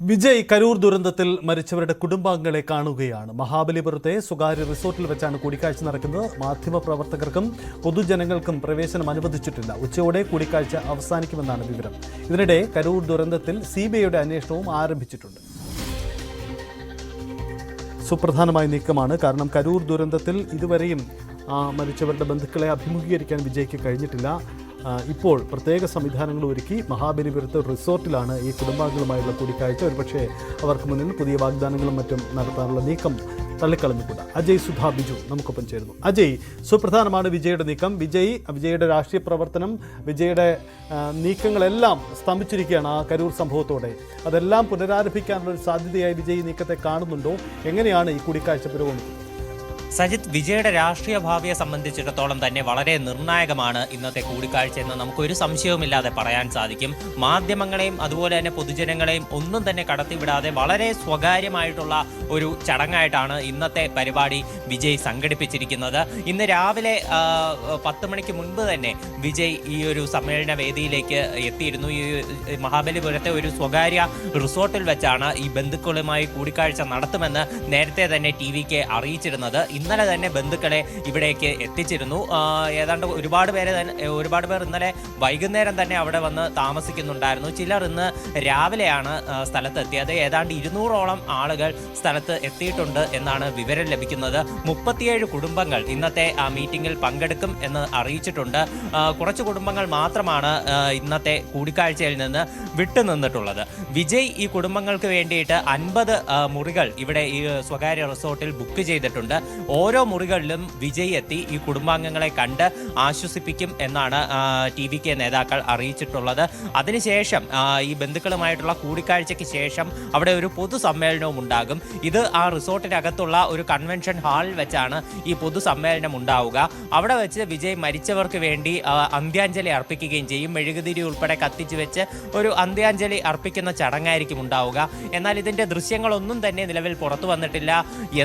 വിജയ് കരൂർ ദുരന്തത്തിൽ മരിച്ചവരുടെ കുടുംബാംഗങ്ങളെ കാണുകയാണ്. മഹാബലിപുരത്തെ സ്വകാര്യ റിസോർട്ടിൽ വെച്ചാണ് കൂടിക്കാഴ്ച നടക്കുന്നത്. മാധ്യമപ്രവർത്തകർക്കും പൊതുജനങ്ങൾക്കും പ്രവേശനം അനുവദിച്ചിട്ടില്ല. ഉച്ചയോടെ കൂടിക്കാഴ്ച അവസാനിക്കുമെന്നാണ് വിവരം. ഇതിനിടെ കരൂർ ദുരന്തത്തിൽ സിബിഐയുടെ അന്വേഷണവും ആരംഭിച്ചിട്ടുണ്ട്. സുപ്രധാനമായ നീക്കമാണ്. കാരണം കരൂർ ദുരന്തത്തിൽ ഇതുവരെയും മരിച്ചവരുടെ ബന്ധുക്കളെ അഭിമുഖീകരിക്കാൻ വിജയ്ക്ക് കഴിഞ്ഞിട്ടില്ല. ഇപ്പോൾ പ്രത്യേക സംവിധാനങ്ങൾ ഒരുക്കി മഹാബലിപുരത്ത് റിസോർട്ടിലാണ് ഈ കുടുംബാംഗങ്ങളുമായുള്ള കൂടിക്കാഴ്ച. ഒരുപക്ഷെ അവർക്ക് മുന്നിൽ പുതിയ വാഗ്ദാനങ്ങളും മറ്റും നടത്താനുള്ള നീക്കം തള്ളിക്കളഞ്ഞുകൂടാ. അജയ് സുധാ ബിജു നമുക്കൊപ്പം ചേരുന്നു. അജയ്, സുപ്രധാനമാണ് വിജയുടെ നീക്കം. വിജയുടെ രാഷ്ട്രീയ പ്രവർത്തനം, വിജയുടെ നീക്കങ്ങളെല്ലാം സ്തംഭിച്ചിരിക്കുകയാണ് ആ കരൂർ സംഭവത്തോടെ. അതെല്ലാം പുനരാരംഭിക്കാനുള്ള ഒരു സാധ്യതയായി വിജയ് നീക്കത്തെ കാണുന്നുണ്ടോ? എങ്ങനെയാണ് ഈ കൂടിക്കാഴ്ച പുരോഗമിക്കുന്നത്? സജിത്ത്, വിജയുടെ രാഷ്ട്രീയ ഭാവിയെ സംബന്ധിച്ചിടത്തോളം തന്നെ വളരെ നിർണായകമാണ് ഇന്നത്തെ കൂടിക്കാഴ്ച എന്ന് നമുക്കൊരു സംശയവുമില്ലാതെ പറയാൻ സാധിക്കും. മാധ്യമങ്ങളെയും അതുപോലെ തന്നെ പൊതുജനങ്ങളെയും ഒന്നും തന്നെ കടത്തിവിടാതെ വളരെ സ്വകാര്യമായിട്ടുള്ള ഒരു ചടങ്ങായിട്ടാണ് ഇന്നത്തെ പരിപാടി വിജയ് സംഘടിപ്പിച്ചിരിക്കുന്നത്. ഇന്ന് രാവിലെ 10 മണിക്ക് മുൻപ് തന്നെ വിജയ് ഈ ഒരു സമ്മേളന വേദിയിലേക്ക് എത്തിയിരുന്നു. ഈ മഹാബലിപുരത്തെ ഒരു സ്വകാര്യ റിസോർട്ടിൽ വെച്ചാണ് ഈ ബന്ധുക്കളുമായി കൂടിക്കാഴ്ച നടത്തുമെന്ന് നേരത്തെ തന്നെ TV-ക്ക് അറിയിച്ചിരുന്നത്. ഇന്നലെ തന്നെ ബന്ധുക്കളെ ഇവിടേക്ക് എത്തിച്ചിരുന്നു. ഏതാണ്ട് ഒരുപാട് പേർ ഇന്നലെ വൈകുന്നേരം തന്നെ അവിടെ വന്ന് താമസിക്കുന്നുണ്ടായിരുന്നു. ചിലർ ഇന്ന് രാവിലെയാണ് സ്ഥലത്തെത്തിയത്. ഏതാണ്ട് 200ഓളം ആളുകൾ സ്ഥലത്ത് എത്തിയിട്ടുണ്ട് എന്നാണ് വിവരം ലഭിക്കുന്നത്. 37 കുടുംബങ്ങൾ ഇന്നത്തെ മീറ്റിംഗിൽ പങ്കെടുക്കും എന്ന് അറിയിച്ചിട്ടുണ്ട്. കുറച്ച് കുടുംബങ്ങൾ മാത്രമാണ് ഇന്നത്തെ കൂടിക്കാഴ്ചയിൽ നിന്ന് വിട്ടുനിന്നിട്ടുള്ളത്. വിജയ് ഈ കുടുംബങ്ങൾക്ക് വേണ്ടിയിട്ട് 50 മുറികൾ ഇവിടെ ഈ സ്വകാര്യ റിസോർട്ടിൽ ബുക്ക് ചെയ്തിട്ടുണ്ട്. ഓരോ മുറികളിലും വിജയ് എത്തി ഈ കുടുംബാംഗങ്ങളെ കണ്ട് ആശ്വസിപ്പിക്കും എന്നാണ് TV-ക്ക് നേതാക്കൾ അറിയിച്ചിട്ടുള്ളത്. അതിനുശേഷം ഈ ബന്ധുക്കളുമായിട്ടുള്ള കൂടിക്കാഴ്ചയ്ക്ക് ശേഷം അവിടെ ഒരു പൊതുസമ്മേളനവും ഉണ്ടാകും. ഇത് ആ റിസോർട്ടിനകത്തുള്ള ഒരു കൺവെൻഷൻ ഹാളിൽ വെച്ചാണ് ഈ പൊതുസമ്മേളനം ഉണ്ടാവുക. അവിടെ വെച്ച് വിജയ് മരിച്ചവർക്ക് വേണ്ടി അന്ത്യാഞ്ജലി അർപ്പിക്കുകയും ചെയ്യും. മെഴുകുതിരി ഉൾപ്പെടെ കത്തിച്ചു വെച്ച് ഒരു അന്ത്യാഞ്ജലി അർപ്പിക്കുന്ന ചടങ്ങായിരിക്കും ഉണ്ടാവുക. എന്നാൽ ഇതിൻ്റെ ദൃശ്യങ്ങളൊന്നും തന്നെ നിലവിൽ പുറത്തു വന്നിട്ടില്ല.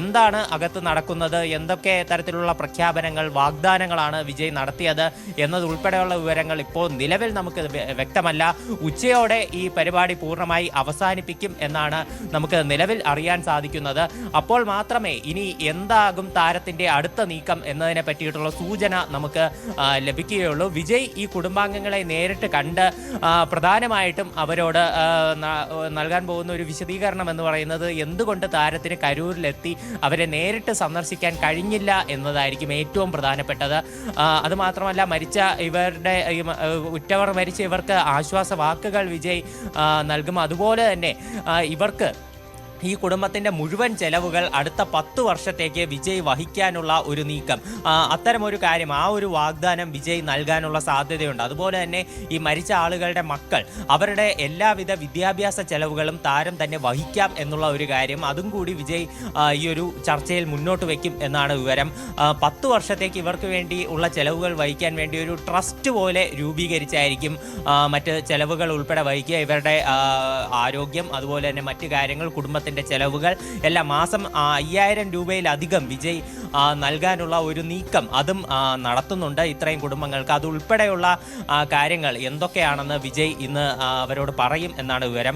എന്താണ് അകത്ത് നടക്കുന്നത്, എന്തൊക്കെ തരത്തിലുള്ള പ്രഖ്യാപനങ്ങൾ, വാഗ്ദാനങ്ങളാണ് വിജയ് നടത്തിയത് എന്നതുൾപ്പെടെയുള്ള വിവരങ്ങൾ ഇപ്പോൾ നിലവിൽ നമുക്ക് വ്യക്തമല്ല. ഉച്ചയോടെ ഈ പരിപാടി പൂർണ്ണമായി അവസാനിപ്പിക്കും എന്നാണ് നമുക്ക് നിലവിൽ അറിയാൻ സാധിക്കുന്നത്. അപ്പോൾ മാത്രമേ ഇനി എന്താകും താരത്തിൻ്റെ അടുത്ത നീക്കം എന്നതിനെ പറ്റിയിട്ടുള്ള സൂചന നമുക്ക് ലഭിക്കുകയുള്ളൂ. വിജയ് ഈ കുടുംബാംഗങ്ങളെ നേരിട്ട് കണ്ട് പ്രധാനമായിട്ടും അവരോട് നൽകാൻ പോകുന്ന ഒരു വിശദീകരണം എന്ന് പറയുന്നത് എന്തുകൊണ്ട് താരത്തിന് കരൂരിലെത്തി അവരെ നേരിട്ട് സന്ദർശിക്കാൻ കഴിഞ്ഞില്ല എന്നതായിരിക്കും ഏറ്റവും പ്രധാനപ്പെട്ടത്. അതുമാത്രമല്ല, ഉറ്റവർ മരിച്ച ഇവർക്ക് ആശ്വാസ വാക്കുകൾ വിജയ് നൽകും. അതുപോലെ തന്നെ ഇവർക്ക് ഈ കുടുംബത്തിൻ്റെ മുഴുവൻ ചെലവുകൾ അടുത്ത 10 വർഷത്തേക്ക് വിജയ് വഹിക്കാനുള്ള ഒരു നീക്കം, അത്തരമൊരു കാര്യം, ആ ഒരു വാഗ്ദാനം വിജയ് നൽകാനുള്ള സാധ്യതയുണ്ട്. അതുപോലെ തന്നെ ഈ മരിച്ച ആളുകളുടെ മക്കൾ, അവരുടെ എല്ലാവിധ വിദ്യാഭ്യാസ ചെലവുകളും താരം തന്നെ വഹിക്കാം എന്നുള്ള ഒരു കാര്യം, അതും കൂടി വിജയ് ഈ ഒരു ചർച്ചയിൽ മുന്നോട്ട് വയ്ക്കും എന്നാണ് വിവരം. 10 വർഷത്തേക്ക് ഇവർക്ക് വേണ്ടി ഉള്ള ചെലവുകൾ വഹിക്കാൻ വേണ്ടി ഒരു ട്രസ്റ്റ് പോലെ രൂപീകരിച്ചായിരിക്കും മറ്റ് ചെലവുകൾ ഉൾപ്പെടെ വഹിക്കുക. ഇവരുടെ ആരോഗ്യം, അതുപോലെ തന്നെ മറ്റു കാര്യങ്ങൾ, കുടുംബത്തിൻ്റെ ചെലവുകൾ എല്ലാം മാസം 5000 രൂപയിലധികം വിജയ് നൽകാനുള്ള ഒരു നീക്കം അതും നടത്തുന്നുണ്ട് ഇത്രയും കുടുംബങ്ങൾക്ക്. അതുൾപ്പെടെയുള്ള കാര്യങ്ങൾ എന്തൊക്കെയാണെന്ന് വിജയ് ഇന്ന് അവരോട് പറയും എന്നാണ് വിവരം.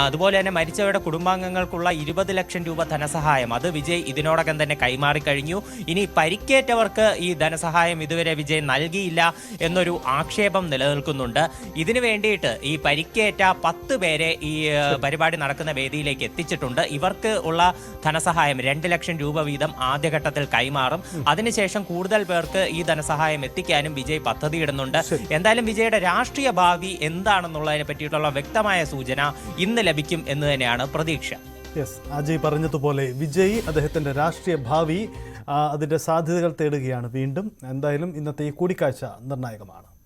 അതുപോലെ തന്നെ മരിച്ചവരുടെ കുടുംബാംഗങ്ങൾക്കുള്ള 20 ലക്ഷം രൂപ ധനസഹായം അത് വിജയ് ഇതിനോടകം തന്നെ കൈമാറിക്കഴിഞ്ഞു. ഇനി പരിക്കേറ്റവർക്ക് ഈ ധനസഹായം ഇതുവരെ വിജയ് നൽകിയില്ല എന്നൊരു ആക്ഷേപം നിലനിൽക്കുന്നുണ്ട്. ഇതിനു വേണ്ടിയിട്ട് ഈ പരിക്കേറ്റ 10 പേരെ ഈ പരിപാടി നടക്കുന്ന വേദിയിലേക്ക് എത്തിച്ചിട്ടുണ്ട്. ഇവർക്ക് ഉള്ള ധനസഹായം 2 ലക്ഷം രൂപ വീതം ആദ്യഘട്ടത്തിൽ കൈമാറും. അതിനുശേഷം കൂടുതൽ പേർക്ക് ഈ ധനസഹായം എത്തിക്കാനും വിജയ് പദ്ധതിയിടുന്നുണ്ട്. എന്തായാലും വിജയുടെ രാഷ്ട്രീയ ഭാവി എന്താണെന്നുള്ളതിനെ പറ്റിയിട്ടുള്ള വ്യക്തമായ സൂചന ഇന്ന് ലഭിക്കും എന്ന് തന്നെയാണ് പ്രതീക്ഷ. അജയ് പറഞ്ഞതുപോലെ വിജയ് അദ്ദേഹത്തിൻ്റെ രാഷ്ട്രീയ ഭാവി അതിൻ്റെ സാധ്യതകൾ തേടുകയാണ് വീണ്ടും. എന്തായാലും ഇന്നത്തെ ഈ കൂടിക്കാഴ്ച നിർണായകമാണ്.